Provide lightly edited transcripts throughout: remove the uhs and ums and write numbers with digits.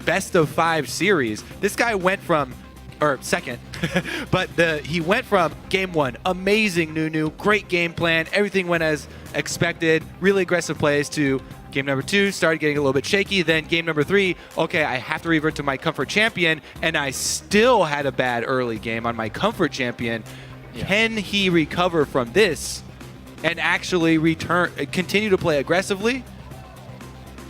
best-of-5 series. This guy went from, or second, but he went from game 1, amazing Nunu, great game plan, everything went as expected, really aggressive plays, to game number 2, started getting a little bit shaky. Then game number 3, okay, I have to revert to my comfort champion, and I still had a bad early game on my comfort champion. Yeah. Can he recover from this and actually continue to play aggressively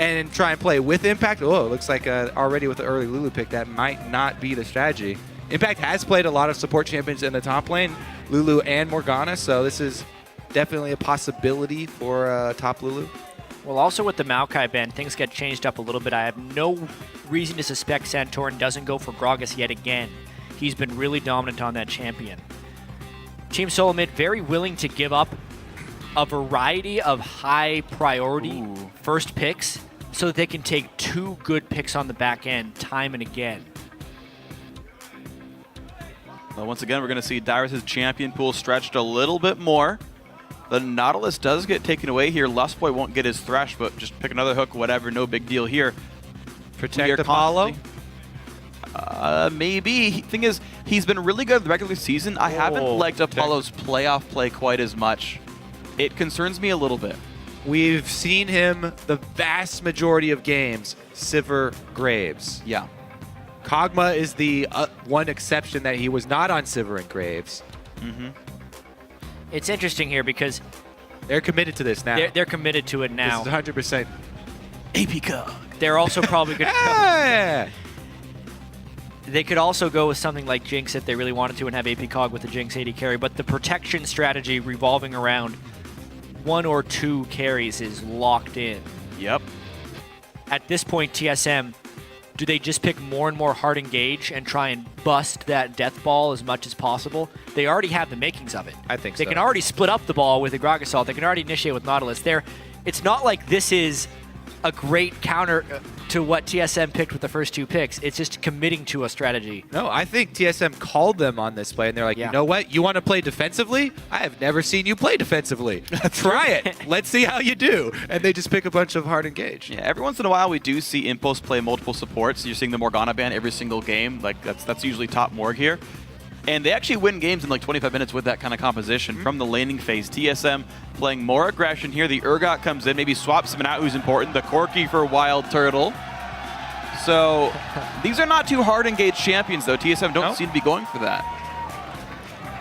and try and play with Impact? Oh, it looks like already with the early Lulu pick, that might not be the strategy. Impact has played a lot of support champions in the top lane, Lulu and Morgana, so this is definitely a possibility for top Lulu. Well, also with the Maokai ban, things get changed up a little bit. I have no reason to suspect Santorin doesn't go for Gragas yet again. He's been really dominant on that champion. Team Solomid very willing to give up a variety of high priority first picks so that they can take 2 good picks on the back end time and again. Well, once again, we're going to see Dyrus' champion pool stretched a little bit more. The Nautilus does get taken away here. Lustboy won't get his Thresh, but just pick another hook, whatever, no big deal here. Protect Apollo? Maybe. Thing is, he's been really good in the regular season. I haven't liked Apollo's playoff play quite as much. It concerns me a little bit. We've seen him the vast majority of games, Sivir Graves. Yeah. Kog'Maw is the one exception that he was not on Sivir and Graves. Mm-hmm. It's interesting here because they're committed to this now. They're committed to it now. This is 100% AP Cog. They're also probably going to They could also go with something like Jinx if they really wanted to and have AP Cog with the Jinx AD carry, but the protection strategy revolving around 1 or 2 carries is locked in. Yep. At this point, TSM, do they just pick more and more hard engage and try and bust that death ball as much as possible? They already have the makings of it. I think they can already split up the ball with the Gragas Assault. They can already initiate with Nautilus. It's not like this is a great counter to what TSM picked with the first 2 picks. It's just committing to a strategy. No, I think TSM called them on this play, and they're like, you know what? You want to play defensively? I have never seen you play defensively. Try it. Let's see how you do. And they just pick a bunch of hard engage. Yeah, every once in a while we do see Impulse play multiple supports. You're seeing the Morgana ban every single game. Like that's usually top Morg here. And they actually win games in like 25 minutes with that kind of composition from the laning phase. TSM playing more aggression here. The Urgot comes in, maybe swaps someone out who's important. The Corki for Wild Turtle. So these are not 2 hard engaged champions, though. TSM don't seem to be going for that.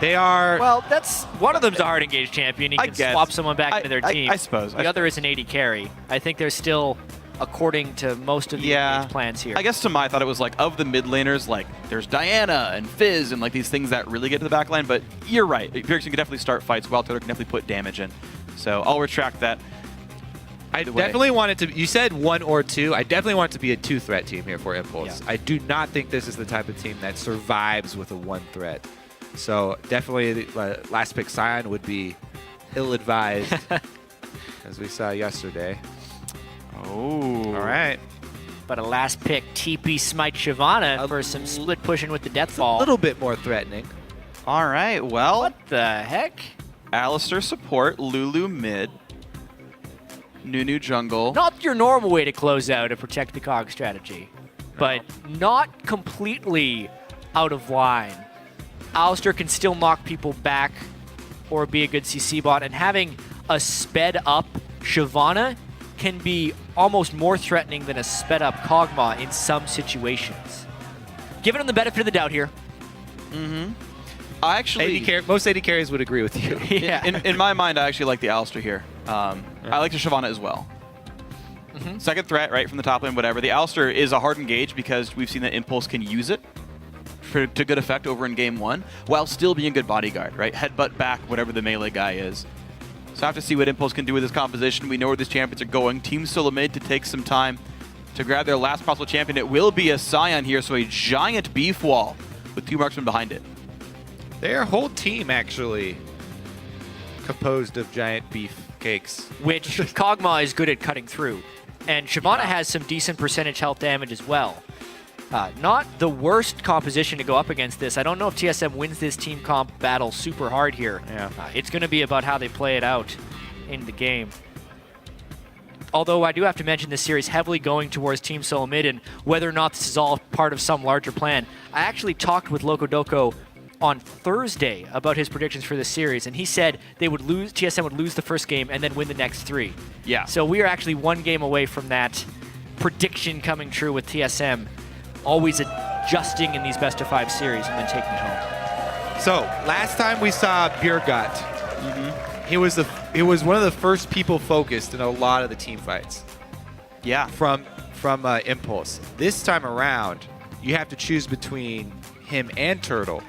They are... Well, that's one of them's a hard engaged champion. He can swap someone back into their team. I suppose. The other is an AD carry. I think they're still, according to most of the plans here. I guess to my thought it was like of the mid laners, like there's Diana and Fizz and like these things that really get to the back line. But you're right. Pearson can definitely start fights. Wild Turtle can definitely put damage in. So I'll retract that. I definitely want it to. You said 1 or 2. I definitely want it to be a 2-threat team here for Impulse. Yeah. I do not think this is the type of team that survives with a 1 threat. So definitely, the last pick Sion would be ill-advised, as we saw yesterday. Oh, all right. But a last pick TP Smite Shyvana for some split pushing with the death ball. A little bit more threatening. All right. Well, what the heck? Alistar support, Lulu mid. Nunu jungle. Not your normal way to close out a protect the cog strategy, but not completely out of line. Alistar can still knock people back or be a good CC bot, and having a sped up Shyvana can be almost more threatening than a sped up Kog'Maw in some situations. Giving him the benefit of the doubt here. Mm-hmm. I actually... most AD carries would agree with you. Yeah. In my mind, I actually like the Alistar here. I like the Shyvana as well. Second threat, right, from the top lane, whatever. The Alistar is a hard engage because we've seen that Impulse can use it to good effect over in game 1, while still being a good bodyguard, right? Headbutt back, whatever the melee guy is. So I have to see what Impulse can do with this composition. We know where these champions are going. Team Solomid to take some time to grab their last possible champion. It will be a Scion here, so a giant beef wall with 2 marksmen behind it. Their whole team, actually, composed of giant beef cakes. Which Kog'Maw is good at cutting through. And Shyvana has some decent percentage health damage as well. Not the worst composition to go up against this. I don't know if TSM wins this team comp battle super hard here. Yeah. It's going to be about how they play it out in the game. although I do have to mention this series heavily going towards Team Solomid and whether or not this is all part of some larger plan. I actually talked with Locodoco on Thursday about his predictions for this series, and he said TSM would lose the first game and then win the next 3. Yeah. So we are actually 1 game away from that prediction coming true with TSM, always adjusting in these best-of-5 series and then taking it home. So last time we saw Bjergat, he was one of the first people focused in a lot of the team fights. Yeah. From Impulse. This time around, you have to choose between him and Turtle.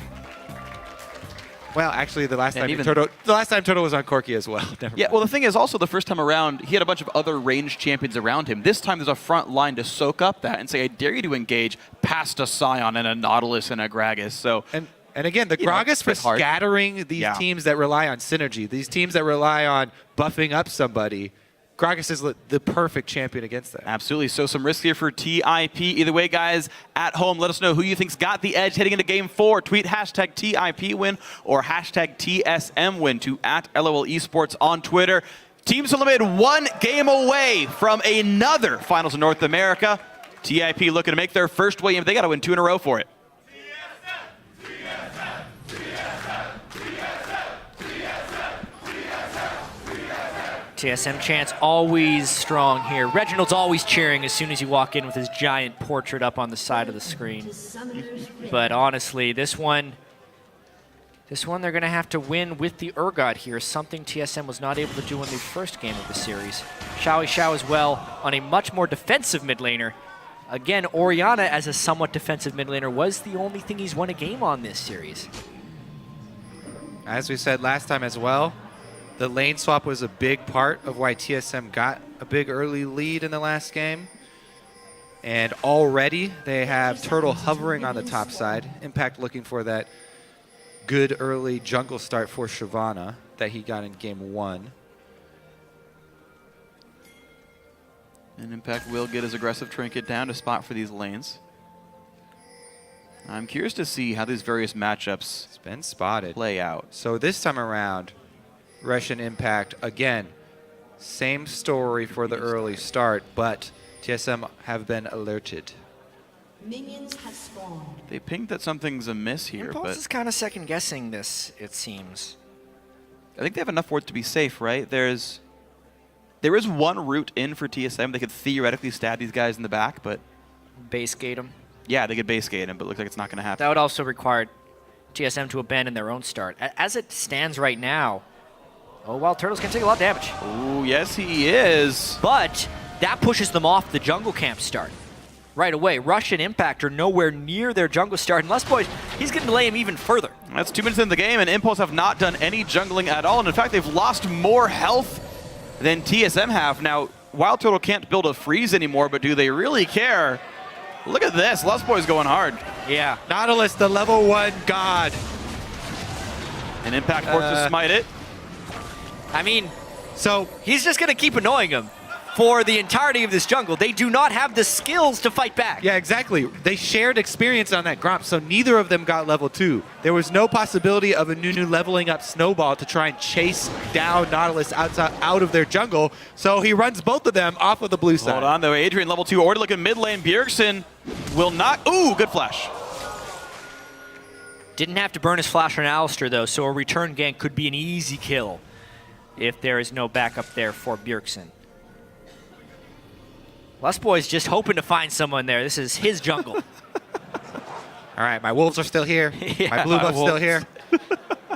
Well, actually, the last time Turtle was on Corki as well. Never Yeah, mind. well, the thing is also the first time around, he had a bunch of other ranged champions around him. This time there's a front line to soak up that and say, I dare you to engage past a Scion and a Nautilus and a Gragas. So, And again, the Gragas for scattering these teams that rely on synergy, these teams that rely on buffing up somebody. Gragas is the perfect champion against that. Absolutely. So some risk here for TIP. Either way, guys, at home, let us know who you think's got the edge heading into Game 4. Tweet hashtag TIP win or hashtag TSM win to @LOL Esports on Twitter. Team Solomid 1 game away from another Finals in North America. TIP looking to make their first way in. They got to win 2 in a row for it. TSM chants always strong here. Reginald's always cheering as soon as you walk in with his giant portrait up on the side of the screen. But honestly, this one they're going to have to win with the Urgot here, something TSM was not able to do in the first game of the series. Xiao as well on a much more defensive mid laner. Again, Orianna as a somewhat defensive mid laner was the only thing he's won a game on this series. As we said last time as well, the lane swap was a big part of why TSM got a big early lead in the last game. And already they have Turtle hovering on the top side. Impact looking for that good early jungle start for Shyvana that he got in Game 1. And Impact will get his aggressive trinket down to spot for these lanes. I'm curious to see how these various matchups It's been spotted. play out. So this time around, Russian Impact, again, same story for the early start, but TSM have been alerted. Minions have spawned. They pinged that something's amiss here, Impulse is but kind of second-guessing this, it seems. I think they have enough for it to be safe, right? There is one route in for TSM. They could theoretically stab these guys in the back, but Base gate him. yeah, they could base gate him, but it looks like it's not going to happen. That would also require TSM to abandon their own start. As it stands right now, oh, well, Turtle's going to take a lot of damage. Oh, yes, he is. But that pushes them off the jungle camp start right away. Russian Impact are nowhere near their jungle start. And Boys, he's going to delay him even further. That's 2 minutes in the game, and Impulse have not done any jungling at all. And in fact, they've lost more health than TSM have. Now, Wild Turtle can't build a freeze anymore, but do they really care? Look at this. Boys going hard. Yeah. Nautilus, the level 1 god. And Impact forced to smite it. I mean, So he's just going to keep annoying him for the entirety of this jungle. They do not have the skills to fight back. yeah, exactly. They shared experience on that Gromp, so neither of them got level 2. There was no possibility of a Nunu leveling up Snowball to try and chase down Nautilus out of their jungle, so he runs both of them off of the blue side. Hold on, though. Adrian, level 2 order looking mid lane. Bjergsen will not. Ooh, good flash. Didn't have to burn his flash on Alistair, though, so a return gank could be an easy kill if there is no backup there for Bjergsen. Boy's just hoping to find someone there. This is his jungle. All right, my wolves are still here. Yeah, my blue my buff's still wolves. here.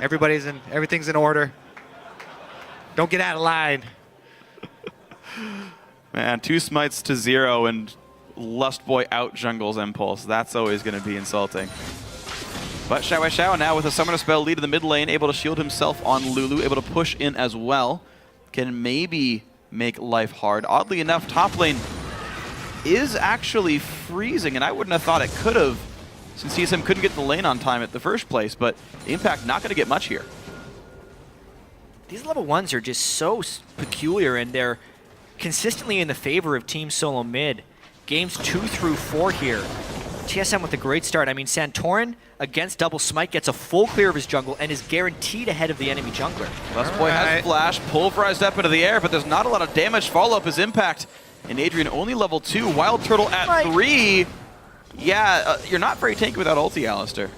Everything's in order. Don't get out of line. Man, 2 smites to 0, and Lustboy out jungles Impulse. That's always going to be insulting. But Xiao now with a Summoner Spell lead in the mid lane, able to shield himself on Lulu, able to push in as well. Can maybe make life hard. Oddly enough, top lane is actually freezing, and I wouldn't have thought it could have, since TSM couldn't get the lane on time at the first place, but Impact not going to get much here. These level 1s are just so peculiar, and they're consistently in the favor of Team Solomid. Games 2 through 4 here. TSM with a great start. I mean, Santorin against double smite gets a full clear of his jungle and is guaranteed ahead of the enemy jungler. Lustboy has flash, pulverized up into the air, but there's not a lot of damage. Follow-up his impact. And Adrian only level 2, Wild Turtle at 3. Yeah, you're not very tanky without ulti, Alistair.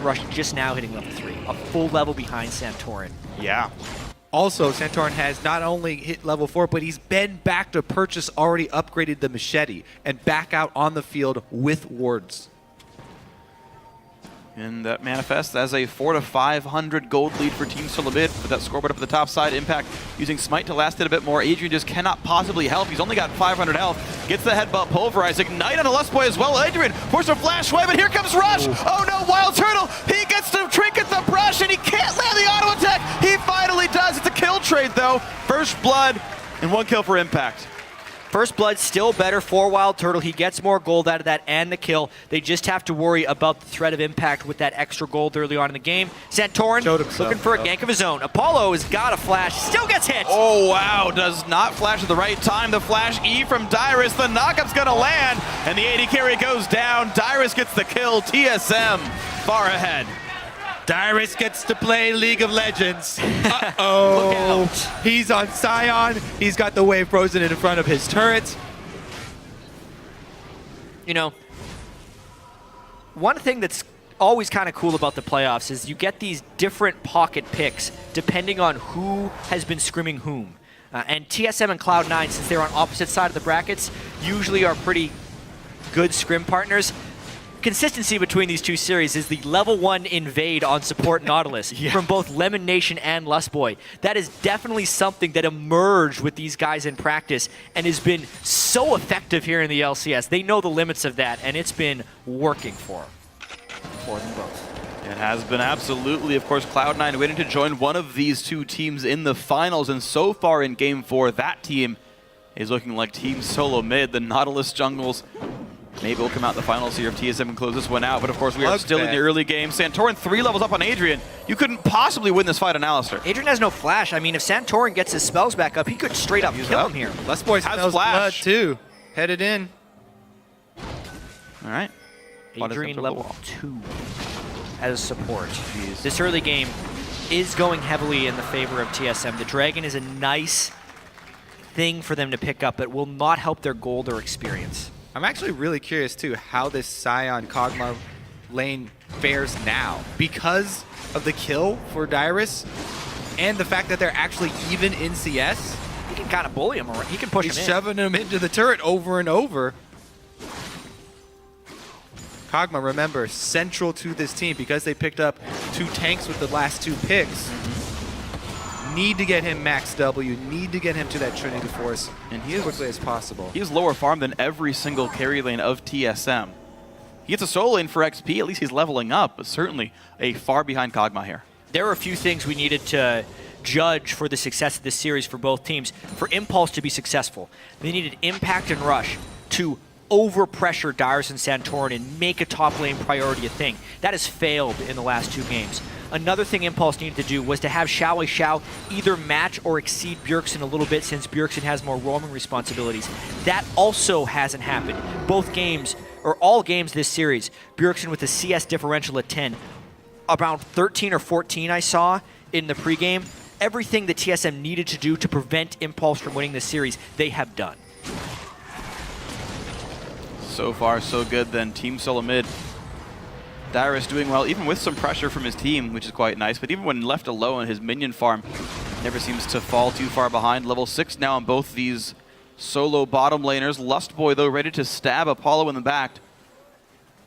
Rush just now hitting level 3, a full level behind Santorin. Yeah. Also, Santorin has not only hit level 4, but he's been back to purchase, already upgraded the machete, and back out on the field with wards. And that manifests as a 400 to 500 gold lead for Team Solomid with that scoreboard up at the top side. Impact using Smite to last it a bit more. Adrian just cannot possibly help. He's only got 500 health. Gets the headbutt, pulverize, ignite on a Lustboy as well. Adrian forced a flash wave, and here comes Rush. Ooh. Oh no, Wild Turtle. He gets to trinket the brush, and he can't land the auto attack. He finally does. It's a kill trade though. First blood and 1 kill for Impact. First blood still better for Wild Turtle. He gets more gold out of that and the kill. They just have to worry about the threat of Impact with that extra gold early on in the game. Santorin looking for a gank of his own. Apollo has got a flash, still gets hit. Oh wow, does not flash at the right time. The flash E from Dyrus, the knockup's gonna land, and the AD carry goes down. Dyrus gets the kill, TSM far ahead. Dyrus gets to play League of Legends. Uh-oh. Look out. He's on Scion. He's got the wave frozen in front of his turret. You know, one thing that's always kind of cool about the playoffs is you get these different pocket picks depending on who has been scrimming whom. And TSM and Cloud9, since they're on opposite side of the brackets, usually are pretty good scrim partners. Consistency between these two series is the level 1 invade on support Nautilus from both Lemon Nation and Lustboy. That is definitely something that emerged with these guys in practice and has been so effective here in the LCS. They know the limits of that, and it's been working for them both. It has been absolutely. Of course, Cloud9 waiting to join one of these two teams in the finals, and so far in Game 4, that team is looking like Team Solomid. The Nautilus jungles maybe we'll come out in the finals here if TSM can close this one out. But of course, we are still in the early game. Santorin 3 levels up on Adrian. You couldn't possibly win this fight on Alistair. Adrian has no flash. I mean, if Santorin gets his spells back up, he could straight up kill him here. Lustboy has flash too. Headed in. All right. Adrian level 2 as support. Jeez. This early game is going heavily in the favor of TSM. The Dragon is a nice thing for them to pick up, but will not help their gold or experience. I'm actually really curious, too, how this Scion Kog'Maw lane fares now. Because of the kill for Dyrus and the fact that they're actually even in CS. He can kind of bully him. He can push him in. He's shoving him into the turret over and over. Kog'Maw, remember, central to this team because they picked up 2 tanks with the last 2 picks. Need to get him max W, need to get him to that Trinity Force as quickly as possible. He has lower farm than every single carry lane of TSM. He gets a solo lane for XP, at least he's leveling up, but certainly a far behind Kog'Maw here. There are a few things we needed to judge for the success of this series for both teams. For Impulse to be successful, they needed Impact and Rush to overpressure Dyrus and Santorin and make a top lane priority a thing. That has failed in the last 2 games. Another thing Impulse needed to do was to have Xiao either match or exceed Bjergsen a little bit since Bjergsen has more roaming responsibilities. That also hasn't happened. Both games, or all games this series, Bjergsen with a CS differential at 10. Around 13 or 14 I saw in the pregame. Everything that TSM needed to do to prevent Impulse from winning this series, they have done. So far, so good then. Team Solomid. Dyrus doing well, even with some pressure from his team, which is quite nice. But even when left alone, his minion farm never seems to fall too far behind. Level 6 now on both these solo bottom laners. Lustboy, though, ready to stab Apollo in the back.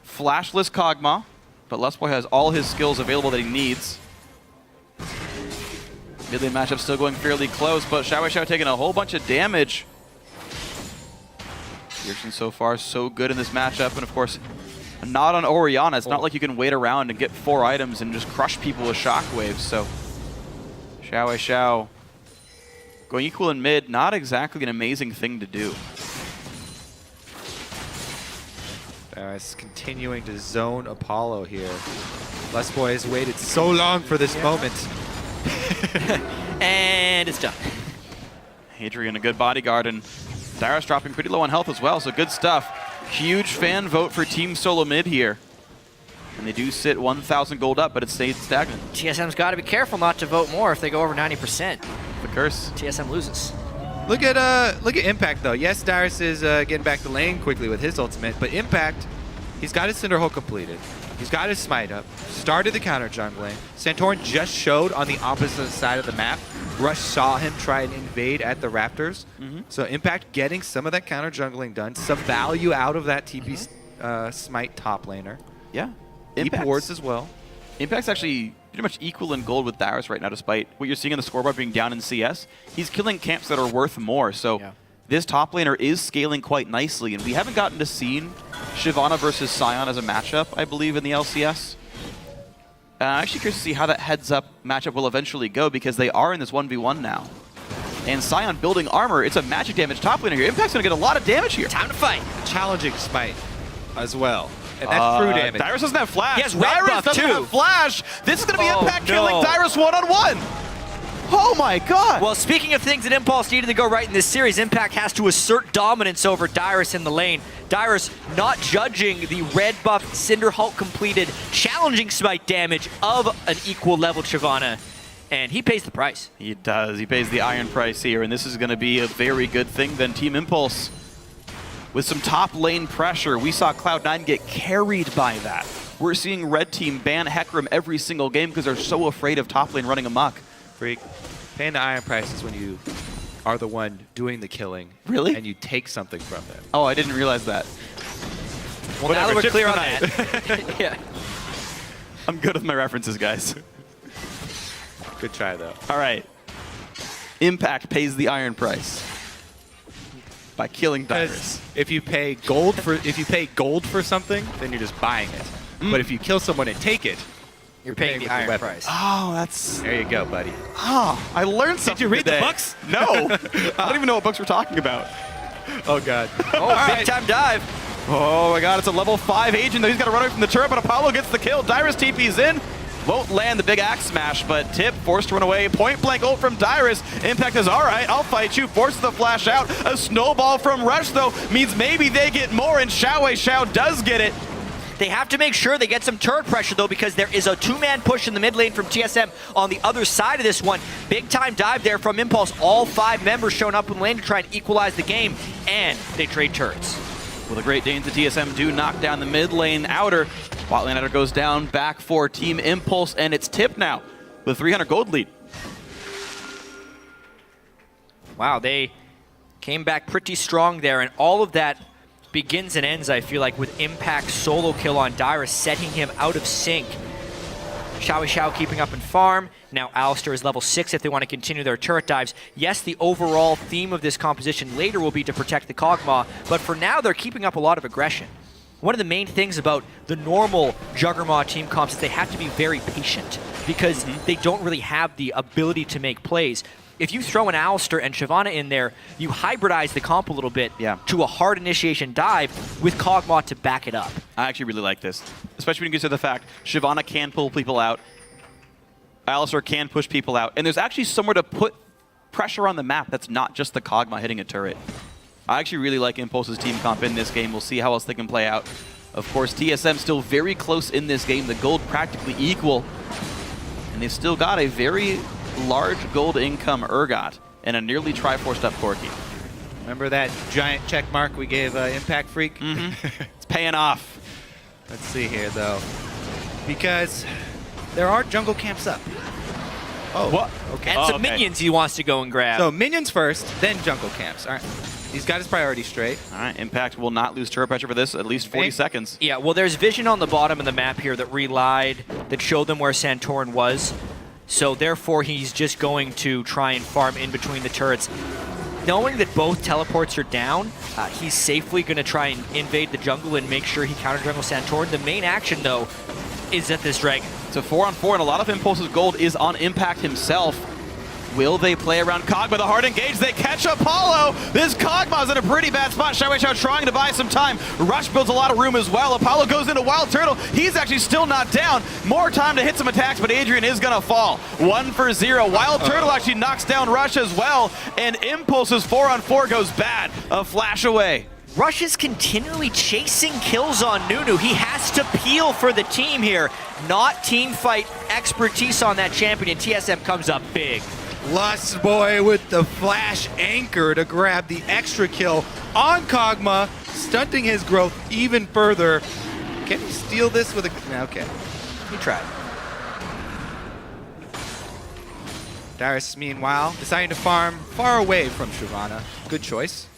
Flashless Kog'Maw, but Lustboy has all his skills available that he needs. Mid lane matchup still going fairly close, but Xiao taking a whole bunch of damage. Bjergsen so far so good in this matchup, and of course, not on Orianna. It's not like you can wait around and get 4 items and just crush people with shockwaves. So Xiao going equal in mid, not exactly an amazing thing to do. It's continuing to zone Apollo here. Lustboy has waited so long for this moment. And it's done. Adrian, a good bodyguard, and Dyrus dropping pretty low on health as well, so good stuff. Huge fan vote for Team Solomid here. And they do sit 1,000 gold up, but it stayed stagnant. TSM's got to be careful not to vote more if they go over 90%. The curse. TSM loses. Look at Impact though. Yes, Dyrus is getting back to lane quickly with his ultimate, but Impact, he's got his Cinderhole completed. He's got his smite up. Started the counter jungling. Santorin just showed on the opposite side of the map. Rush saw him try and invade at the Raptors. So Impact getting some of that counter jungling done. Some value out of that TP smite top laner. Yeah. Deep wards as well. Impact's actually pretty much equal in gold with Dyrus right now, despite what you're seeing on the scoreboard being down in CS. He's killing camps that are worth more, so this top laner is scaling quite nicely, and we haven't gotten to see Shyvana versus Sion as a matchup, I believe, in the LCS. I'm actually curious to see how that heads-up matchup will eventually go, because they are in this 1v1 now. And Sion building armor, it's a magic damage top laner here. Impact's going to get a lot of damage here. Time to fight. Challenging smite as well. And that's true damage. Dyrus doesn't have flash. He has red Dyrus buff doesn't too. have flash. This is going to be Impact no. killing Dyrus one-on-one. Oh my god. Well, speaking of things that Impulse needed to go right in this series, Impact has to assert dominance over Dyrus in the lane. Dyrus not judging the red buff Cinder Hulk completed challenging smite damage of an equal level Shyvana, and he pays the price. He does. He pays the iron price here, and this is going to be a very good thing then. Team Impulse with some top lane pressure. We saw Cloud9 get carried by that. We're seeing Red Team ban Hecarim every single game because they're so afraid of top lane running amok. Freak. Paying the iron price is when you are the one doing the killing. Really? And you take something from them. Oh, I didn't realize that. Well, now that we're chips clear on tonight. that. Yeah. I'm good with my references, guys. Good try, though. All right. Impact pays the iron price by killing Dyrus. If you pay gold for something, then you're just buying it. But if you kill someone and take it, You're paying the with the iron weapon. price. Oh, that's... there you go, buddy. Oh, I learned something Did you read today. the books? No. I don't even know what books we're talking about. Oh, God. Oh, big time dive. Oh my god, it's a level 5 agent. He's got to run away from the turret, but Apollo gets the kill. Dyrus TP's in. Won't land the big axe smash, but Tip forced to run away. Point blank ult from Dyrus. Impact is all right, I'll fight you. Forces the flash out. A snowball from Rush, though, means maybe they get more, and Xiao does get it. They have to make sure they get some turret pressure, though, because there is a two-man push in the mid lane from TSM on the other side of this one. Big-time dive there from Impulse. All 5 members showing up in lane to try and equalize the game, and they trade turrets. Well, the Great Danes of TSM do knock down the mid lane outer. Bot lane outer goes down, back for Team Impulse, and it's Tip now with a 300 gold lead. Wow, they came back pretty strong there, and all of that begins and ends, I feel like, with Impact solo kill on Dyrus, setting him out of sync. Xiao keeping up in farm. Now Alistar is level 6 if they want to continue their turret dives. Yes, the overall theme of this composition later will be to protect the Kog'Maw, but for now they're keeping up a lot of aggression. One of the main things about the normal Juggernaut team comps is they have to be very patient because they don't really have the ability to make plays. If you throw an Alistar and Shyvana in there, you hybridize the comp a little bit to a hard initiation dive with Kog'Maw to back it up. I actually really like this, especially when you consider the fact Shyvana can pull people out, Alistar can push people out, and there's actually somewhere to put pressure on the map that's not just the Kog'Maw hitting a turret. I actually really like Impulse's team comp in this game. We'll see how else they can play out. Of course, TSM still very close in this game. The gold practically equal, and they've still got a very large gold income Urgot and a nearly Triforced up Corki. Remember that giant check mark we gave Impact Freak? It's paying off. Let's see here, though. Because there are jungle camps up. Oh, what? Okay. And some minions he wants to go and grab. So minions first, then jungle camps. All right. He's got his priorities straight. All right, Impact will not lose turret pressure for this, at least 40 seconds. Yeah, well, there's vision on the bottom of the map here that relied, that showed them where Santorin was. So therefore, he's just going to try and farm in between the turrets. Knowing that both teleports are down, he's safely going to try and invade the jungle and make sure he counter-jungle Santorin. The main action, though, is at this dragon. It's a 4-on-4, and a lot of Impulse's gold is on Impact himself. Will they play around Kog'Maw? The hard engage, they catch Apollo. This Kog'Maw's in a pretty bad spot. Xiao trying to buy some time. Rush builds a lot of room as well. Apollo goes into Wild Turtle. He's actually still not down. More time to hit some attacks, but Adrian is gonna fall. 1 for 0. Wild Turtle actually knocks down Rush as well, and Impulse's 4-on-4 goes bad. A flash away. Rush is continually chasing kills on Nunu. He has to peel for the team here. Not team fight expertise on that champion, and TSM comes up big. Lust Boy with the flash anchor to grab the extra kill on Kog'Maw, stunting his growth even further. Can he steal this with a... Okay. He tried. Darius, meanwhile, deciding to farm far away from Shyvana. Good choice.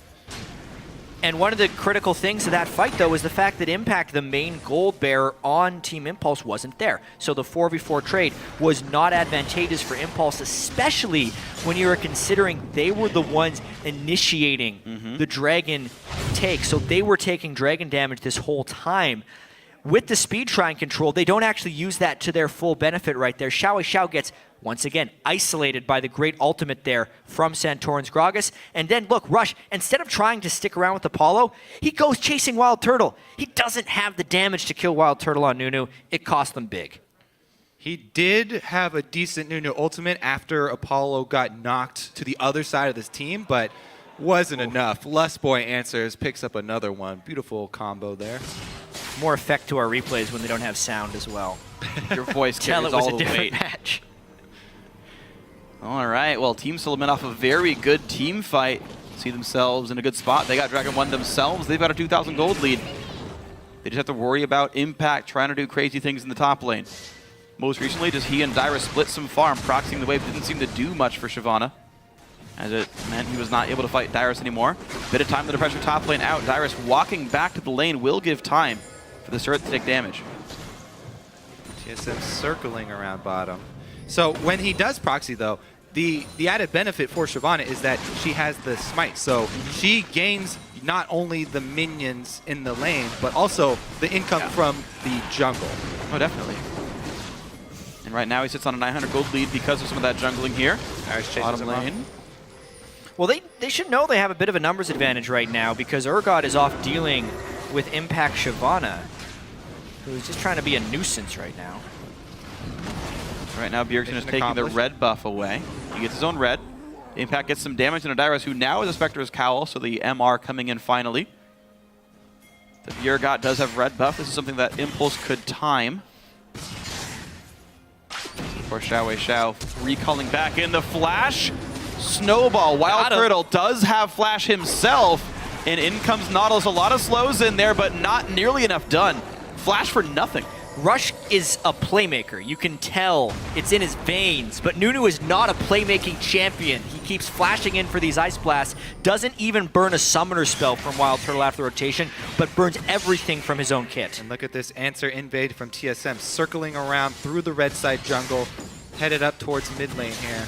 And one of the critical things of that fight, though, is the fact that Impact, the main gold bearer on Team Impulse, wasn't there. So the 4v4 trade was not advantageous for Impulse, especially when you were considering they were the ones initiating the Dragon take. So they were taking Dragon damage this whole time. With the speed shrine control, they don't actually use that to their full benefit right there. Xiao gets, once again, isolated by the great ultimate there from Santorin's Gragas. And then, look, Rush, instead of trying to stick around with Apollo, he goes chasing Wild Turtle. He doesn't have the damage to kill Wild Turtle on Nunu. It cost them big. He did have a decent Nunu ultimate after Apollo got knocked to the other side of this team, but wasn't enough. Lust Boy answers, picks up another one. Beautiful combo there. More effect to our replays when they don't have sound as well. Your voice Tell carries it was all a the different weight. match. All right, well, Team Solomid off a very good team fight. See themselves in a good spot. They got Dragon 1 themselves. They've got a 2,000 gold lead. They just have to worry about Impact trying to do crazy things in the top lane. Most recently, just he and Dyrus split some farm, proxying the wave. Didn't seem to do much for Shyvana, as it meant he was not able to fight Dyrus anymore. Bit of time to pressure top lane out. Dyrus walking back to the lane will give time for the Surth to take damage. TSM circling around bottom. So when he does proxy, though, the added benefit for Shyvana is that she has the smite. So she gains not only the minions in the lane, but also the income from the jungle. Oh, definitely. And right now he sits on a 900 gold lead because of some of that jungling here. Bottom lane. Well, they should know they have a bit of a numbers advantage right now because Urgot is off dealing with Impact Shyvana, who's just trying to be a nuisance right now. Right now, Bjergsen is taking the red buff away. He gets his own red. Impact gets some damage on Dyrus, who now is a Spectre's Cowl, so the MR coming in finally. The Bjergot does have red buff. This is something that Impulse could time. For Xiao recalling back in the flash. Snowball. Wild Turtle does have flash himself, and in comes Nautilus. A lot of slows in there, but not nearly enough done. Flash for nothing. Rush is a playmaker. You can tell it's in his veins, but Nunu is not a playmaking champion. He keeps flashing in for these ice blasts, doesn't even burn a summoner spell from Wild Turtle after rotation, but burns everything from his own kit. And look at this answer invade from TSM, circling around through the red side jungle, headed up towards mid lane here.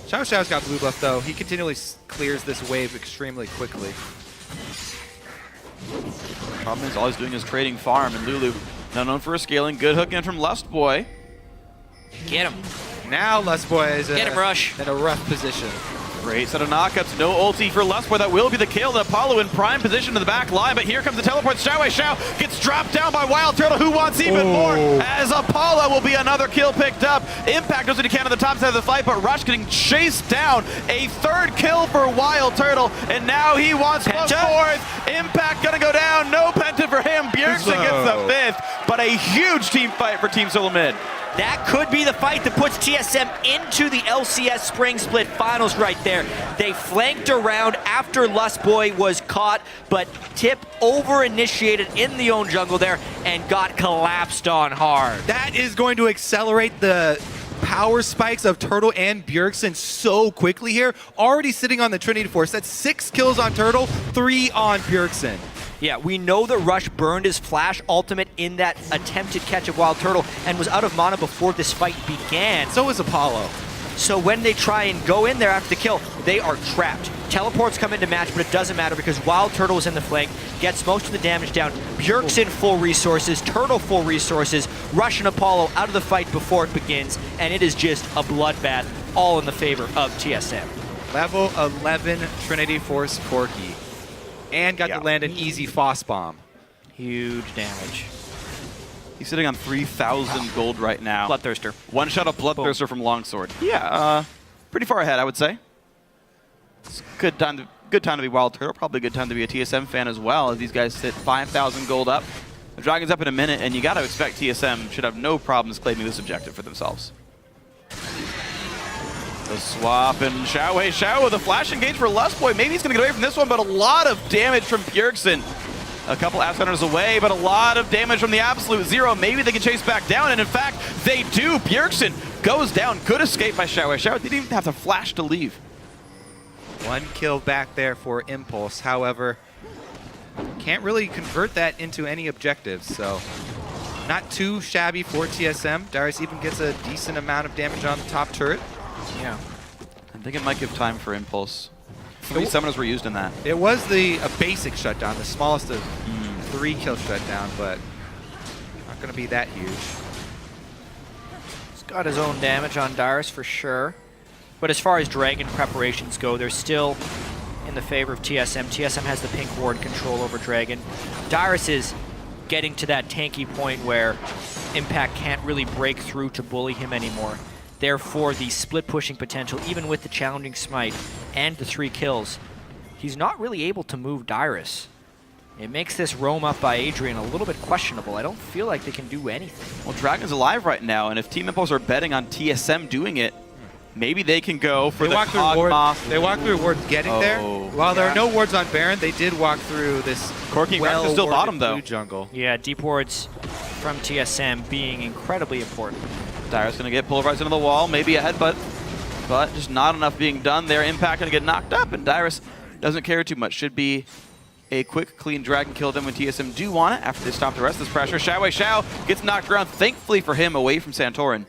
Xiao's got blue buff though. He continually clears this wave extremely quickly. Problem is all he's doing is trading farm, and Lulu, now known for his scaling, good hook in from Lust Boy. Get him. Now Lust Boy is Get him, Rush. in a rough position. Great set of knockouts, no ulti for Lust Boy. That will be the kill. The Apollo in prime position in the back line, but here comes the teleport. Xiao gets dropped down by Wild Turtle, who wants even more, as Apollo will be another kill picked up. Impact does what he can on the top side of the fight, but Rush getting chased down. A third kill for Wild Turtle, and now he wants the fourth. Impact gonna go down, no Penta for him. Bjergsen gets the fifth, but a huge team fight for Team Solomid. That could be the fight that puts TSM into the LCS Spring Split Finals right there. They flanked around after Lust Boy was caught, but Tip over-initiated in the own jungle there and got collapsed on hard. That is going to accelerate the power spikes of Turtle and Bjergsen so quickly here. Already sitting on the Trinity Force. That's 6 kills on Turtle, 3 on Bjergsen. Yeah, we know that Rush burned his flash ultimate in that attempted catch of Wild Turtle and was out of mana before this fight began. So is Apollo. So when they try and go in there after the kill, they are trapped. Teleports come into match, but it doesn't matter because Wild Turtle is in the flank, gets most of the damage down. Bjergsen full resources, Turtle full resources, Rush and Apollo out of the fight before it begins, and it is just a bloodbath all in the favor of TSM. Level 11 Trinity Force Corki. And got to land an easy Foss Bomb. Huge damage. He's sitting on 3,000 gold right now. Bloodthirster. One shot of Bloodthirster from Longsword. Yeah, pretty far ahead, I would say. It's good time to be Wild Turtle. Probably a good time to be a TSM fan as well, as these guys sit 5,000 gold up. The Dragon's up in a minute, and you got to expect TSM should have no problems claiming this objective for themselves. The swap and Xiao with a flash engage for Lustboy. Maybe he's going to get away from this one, but a lot of damage from Bjergsen. A couple Outsiders away, but a lot of damage from the Absolute Zero. Maybe they can chase back down, and in fact, they do. Bjergsen goes down. Good escape by Xiao. Xiao didn't even have to flash to leave. One kill back there for Impulse. However, can't really convert that into any objectives, so not too shabby for TSM. Darius even gets a decent amount of damage on the top turret. Yeah. I think it might give time for Impulse. 3 summoners were used in that. It was a basic shutdown, the smallest of 3 kill shutdown, but not going to be that huge. He's got his own damage on Darius for sure. But as far as Dragon preparations go, they're still in the favor of TSM. TSM has the pink ward control over Dragon. Darius is getting to that tanky point where Impact can't really break through to bully him anymore. Therefore, the split pushing potential, even with the challenging smite and the 3 kills, he's not really able to move Darius. It makes this roam up by Adrian a little bit questionable. I don't feel like they can do anything. Well, Dragon's alive right now, and if Team Impulse are betting on TSM doing it, maybe they can go for the Cogmoth. They walk through wards getting there. While there are no wards on Baron, they did walk through this Corki is still bottom, though. blue jungle. Yeah, deep wards from TSM being incredibly important. Darius going to get pulverized into the wall, maybe a headbutt, but just not enough being done there. Impact going to get knocked up, and Darius doesn't care too much. Should be a quick, clean Dragon kill done when TSM do want it after they stop the rest of this pressure. Xiao gets knocked around, thankfully for him, away from Santorin.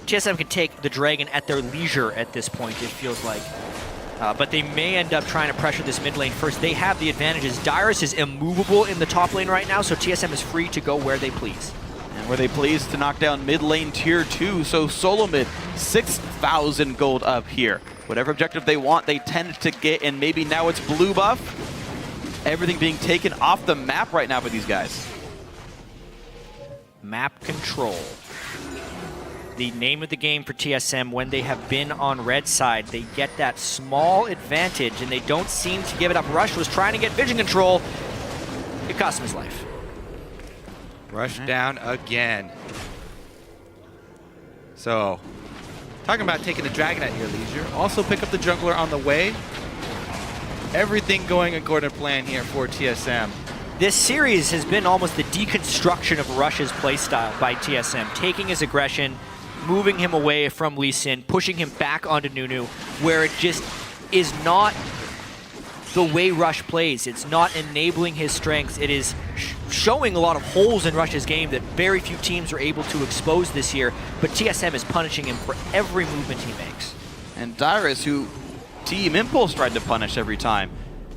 TSM can take the Dragon at their leisure at this point, it feels like. But they may end up trying to pressure this mid lane first. They have the advantages. Darius is immovable in the top lane right now, so TSM is free to go where they please. And were they pleased to knock down mid lane tier 2, so Solomid, 6,000 gold up here. Whatever objective they want, they tend to get, and maybe now it's blue buff. Everything being taken off the map right now by these guys. Map control. The name of the game for TSM when they have been on red side. They get that small advantage, and they don't seem to give it up. Rush was trying to get vision control. It cost him his life. Rush down again. So, talking about taking the Dragon at your leisure. Also pick up the jungler on the way. Everything going according to plan here for TSM. This series has been almost the deconstruction of Rush's playstyle by TSM, taking his aggression, moving him away from Lee Sin, pushing him back onto Nunu, where it just is not the way Rush plays. It's not enabling his strengths. It is showing a lot of holes in Rush's game that very few teams are able to expose this year, but TSM is punishing him for every movement he makes. And Darius, who Team Impulse tried to punish every time.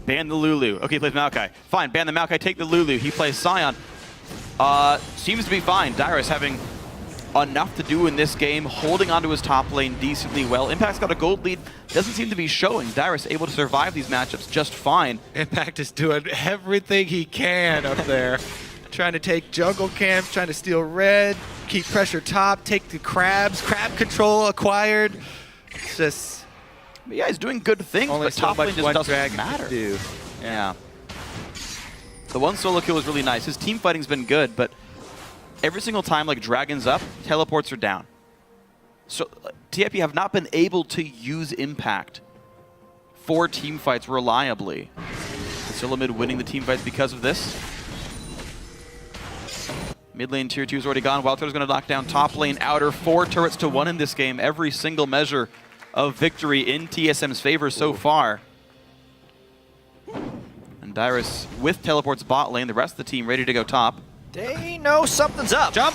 Ban the Lulu. Okay, he plays Maokai. Fine, ban the Maokai, take the Lulu. He plays Sion. Seems to be fine. Darius having enough to do in this game, holding onto his top lane decently well. Impact's got a gold lead, doesn't seem to be showing. Darius able to survive these matchups just fine. Impact is doing everything he can up there. Trying to take jungle camps, trying to steal red, keep pressure top, take the crabs, crab control acquired. It's just... But yeah, he's doing good things, only but so top much lane just one doesn't Dragon matter. can do. Yeah. The one solo kill was really nice. His team fighting's been good, but every single time like Dragon's up, teleports are down. So TIP have not been able to use Impact for team fights reliably. Solomid winning the team fights because of this. Mid lane tier 2 is already gone. Wild Turtle's going to knock down top lane outer. 4 turrets to 1 in this game. Every single measure of victory in TSM's favor so far. And Darius with teleports bot lane. The rest of the team ready to go top. They know something's up. Jump!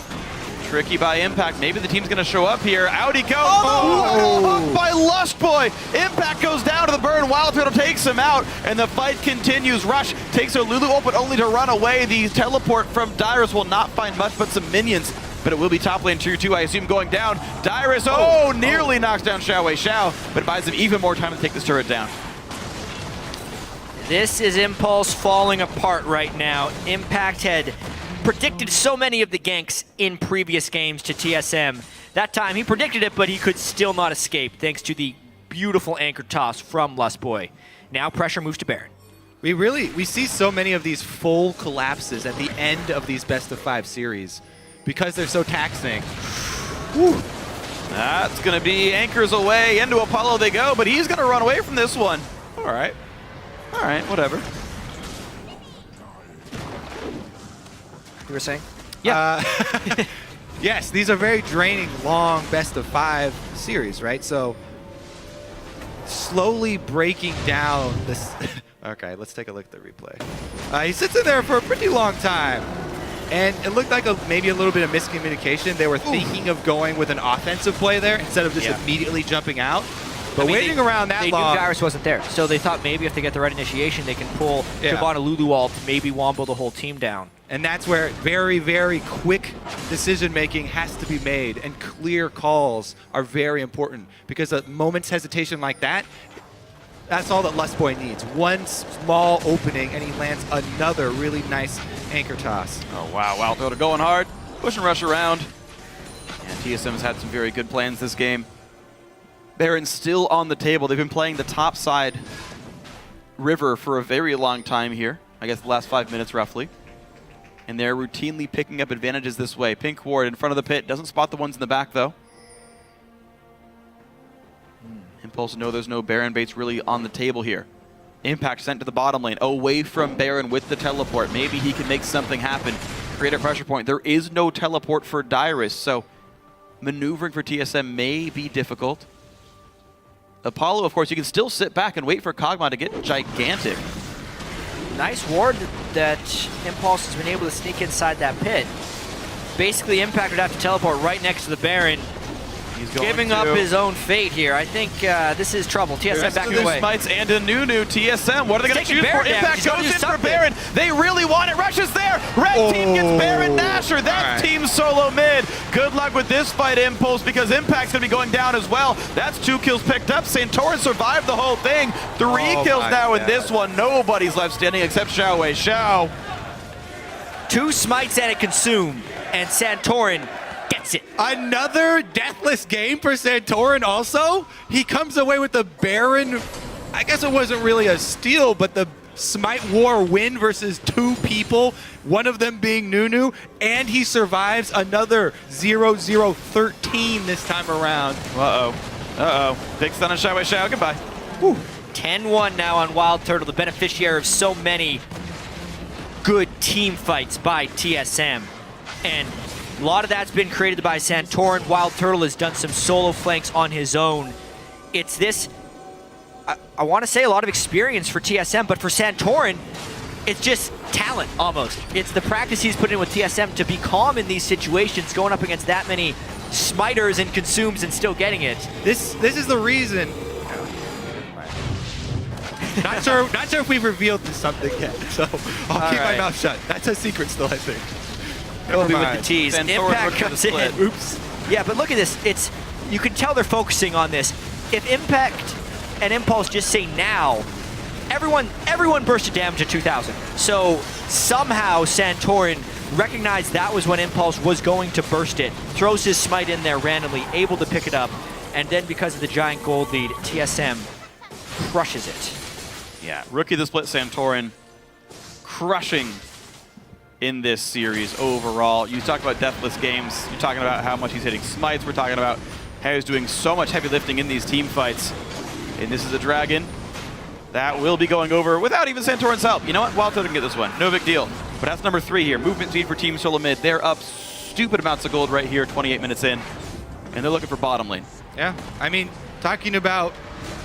Tricky by Impact. Maybe the team's going to show up here. Out he goes. Oh! By Lustboy. Impact goes down to the burn. Wild Turtle takes him out, and the fight continues. Rush takes a Lulu ult, but only to run away. The teleport from Darius will not find much but some minions. but it will be top lane tier 2, I assume, going down. Dyrus, nearly knocks down Xiao Xiao, but buys him even more time to take this turret down. This is Impulse falling apart right now. Impact had predicted so many of the ganks in previous games to TSM. That time he predicted it, but he could still not escape thanks to the beautiful anchor toss from Lustboy. Now pressure moves to Baron. We see so many of these full collapses at the end of these best of 5 series because they're so taxing. Whew. That's going to be anchors away. Into Apollo they go, but he's going to run away from this one. All right. All right, whatever. You were saying? Yeah. Yes, these are very draining, long best of 5 series, right? So slowly breaking down this. Okay, let's take a look at the replay. He sits in there for a pretty long time. And it looked like maybe a little bit of miscommunication. They were thinking of going with an offensive play there instead of just immediately jumping out. But waiting around that long. They knew Dyrus wasn't there, so they thought maybe if they get the right initiation, they can pull Shyvana Lulu ult to maybe wombo the whole team down. And that's where very, very quick decision-making has to be made, and clear calls are very important, because a moment's hesitation like that, that's all that Lustboy needs. One small opening, and he lands another really nice anchor toss. Oh, wow. Wild Turtle going hard. Push and rush around. And TSM has had some very good plans this game. Baron's still on the table. They've been playing the top side river for a very long time here. I guess the last 5 minutes, roughly. And they're routinely picking up advantages this way. Pink Ward in front of the pit. Doesn't spot the ones in the back, though. Impulse know there's no Baron baits really on the table here. Impact sent to the bottom lane, away from Baron with the teleport. Maybe he can make something happen, create a pressure point. There is no teleport for Dyrus, so maneuvering for TSM may be difficult. Apollo, of course, you can still sit back and wait for Kog'Maw to get gigantic. Nice ward that Impulse has been able to sneak inside that pit. Basically, Impact would have to teleport right next to the Baron. He's going giving up his own fate here. I think this is trouble. TSM back away. Smites and a Nunu. TSM, what are they going to choose for? Impact goes in for Baron. They really want it. Rushes there. Red team gets Baron Nashor. That's Team Solomid. Good luck with this fight, Impulse, because Impact's going to be going down as well. That's 2 kills picked up. Santorin survived the whole thing. 3 kills now in this one. Nobody's left standing except Xiao Xiao. 2 smites and a consume, and Santorin gets it. Another deathless game for Santorin also. He comes away with the Baron. I guess it wasn't really a steal, but the Smite War win versus 2 people, one of them being Nunu, and he survives another 0-0-13 this time around. Big stun on Xiao Xiao. Goodbye. 10-1 now on Wild Turtle, the beneficiary of so many good team fights by TSM. And a lot of that's been created by Santorin. Wild Turtle has done some solo flanks on his own. It's this, I want to say a lot of experience for TSM, but for Santorin, it's just talent almost. It's the practice he's put in with TSM to be calm in these situations, going up against that many smiters and consumes and still getting it. This is the reason. Not sure if we've revealed something yet, so I'll keep my mouth shut. That's a secret still, I think. It'll be with the tease. Impact comes in. Oops. Yeah, but look at this. You can tell they're focusing on this. If Impact and Impulse just say now, everyone bursted damage to 2,000. So somehow Santorin recognized that was when Impulse was going to burst it, throws his smite in there randomly, able to pick it up, and then because of the giant gold lead, TSM crushes it. Yeah, rookie of the split Santorin crushing in this series overall. You talk about deathless games, you're talking about how much he's hitting smites, we're talking about how he's doing so much heavy lifting in these team fights. And this is a dragon that will be going over without even Santorin's help. You know what? Wild Turtle can get this one. No big deal. But that's number 3 here. Movement speed for Team Solomid. They're up stupid amounts of gold right here, 28 minutes in. And they're looking for bottom lane. Yeah, I mean, talking about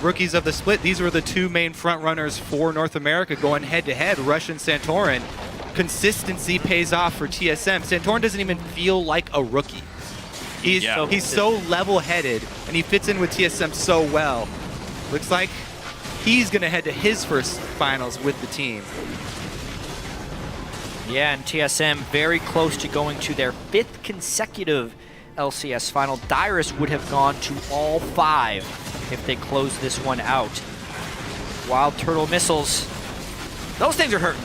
rookies of the split, these were the 2 main front runners for North America going head-to-head, Rush and Santorin. Consistency pays off for TSM. Santorin doesn't even feel like a rookie. He's so level-headed, and he fits in with TSM so well. Looks like he's going to head to his first finals with the team. Yeah, and TSM very close to going to their 5th consecutive LCS final. Dyrus would have gone to all 5 if they close this one out. Wild Turtle missiles. Those things are hurting.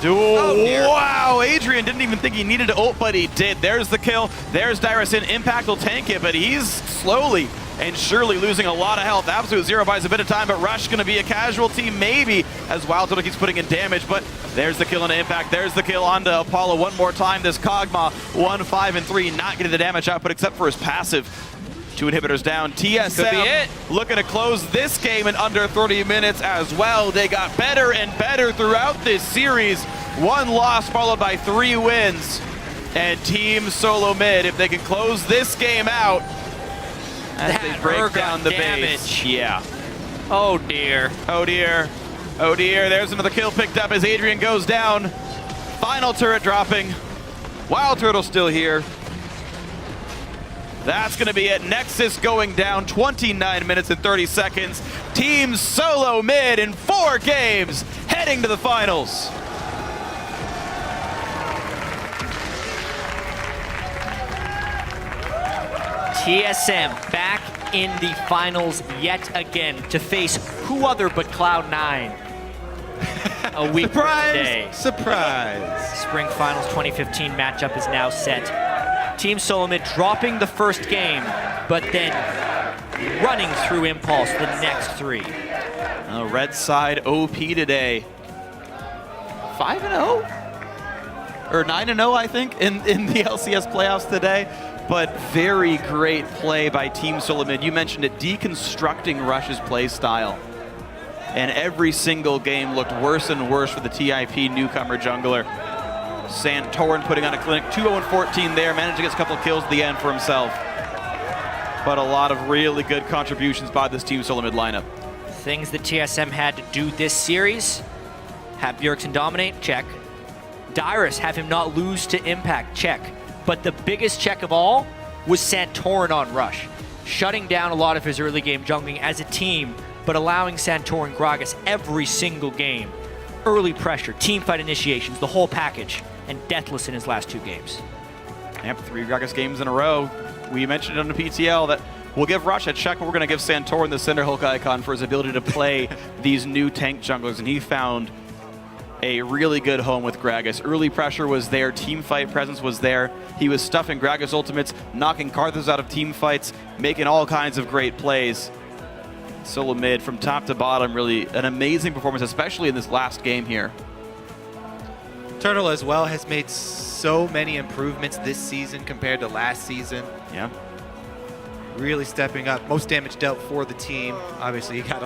Wow, Adrian didn't even think he needed to ult, but he did. There's the kill. There's Dyrus in. Impact will tank it, but he's slowly and surely losing a lot of health. Absolute Zero buys a bit of time, but Rush going to be a casualty maybe as Wild Turtle keeps putting in damage, but there's the kill on Impact. There's the kill onto Apollo one more time. This Kog'Maw 1, 5, and 3 not getting the damage output except for his passive. 2 inhibitors down. TSM looking to close this game in under 30 minutes as well. They got better and better throughout this series. 1 loss followed by 3 wins. And Team Solomid, if they can close this game out, as they break down the base. Yeah. Oh dear. Oh dear. Oh dear. There's another kill picked up as Adrian goes down. Final turret dropping. Wild Turtle still here. That's going to be it. Nexus going down 29 minutes and 30 seconds. Team Solomid in 4 games heading to the finals. TSM back in the finals yet again to face who other but Cloud9 a week from today. Surprise! Spring Finals 2015 matchup is now set. Team Solomid dropping the first game, but then running through Impulse the next 3. Red side OP today. 5-0? Or 9-0, I think, in the LCS playoffs today. But very great play by Team Solomid. You mentioned it, deconstructing Rush's play style. And every single game looked worse and worse for the TIP newcomer jungler. Santorin putting on a clinic, 2-0-14 there, managed to get a couple of kills at the end for himself. But a lot of really good contributions by this Team Solomid lineup. Things that TSM had to do this series: have Bjergsen dominate, check. Dyrus, have him not lose to Impact, check. But the biggest check of all was Santorin on Rush, shutting down a lot of his early game jungling as a team, but allowing Santorin Gragas every single game. Early pressure, team fight initiations, the whole package, and deathless in his last 2 games. Yep, 3 Gragas games in a row. We mentioned it on the PTL that we'll give Rush a check, but we're going to give Santorin the center hook icon for his ability to play these new tank junglers, and he found a really good home with Gragas. Early pressure was there, team fight presence was there. He was stuffing Gragas ultimates, knocking Karthus out of team fights, making all kinds of great plays. Solomid from top to bottom, really an amazing performance, especially in this last game here. Turtle as well has made so many improvements this season compared to last season. Yeah. Really stepping up. Most damage dealt for the team. Obviously, you got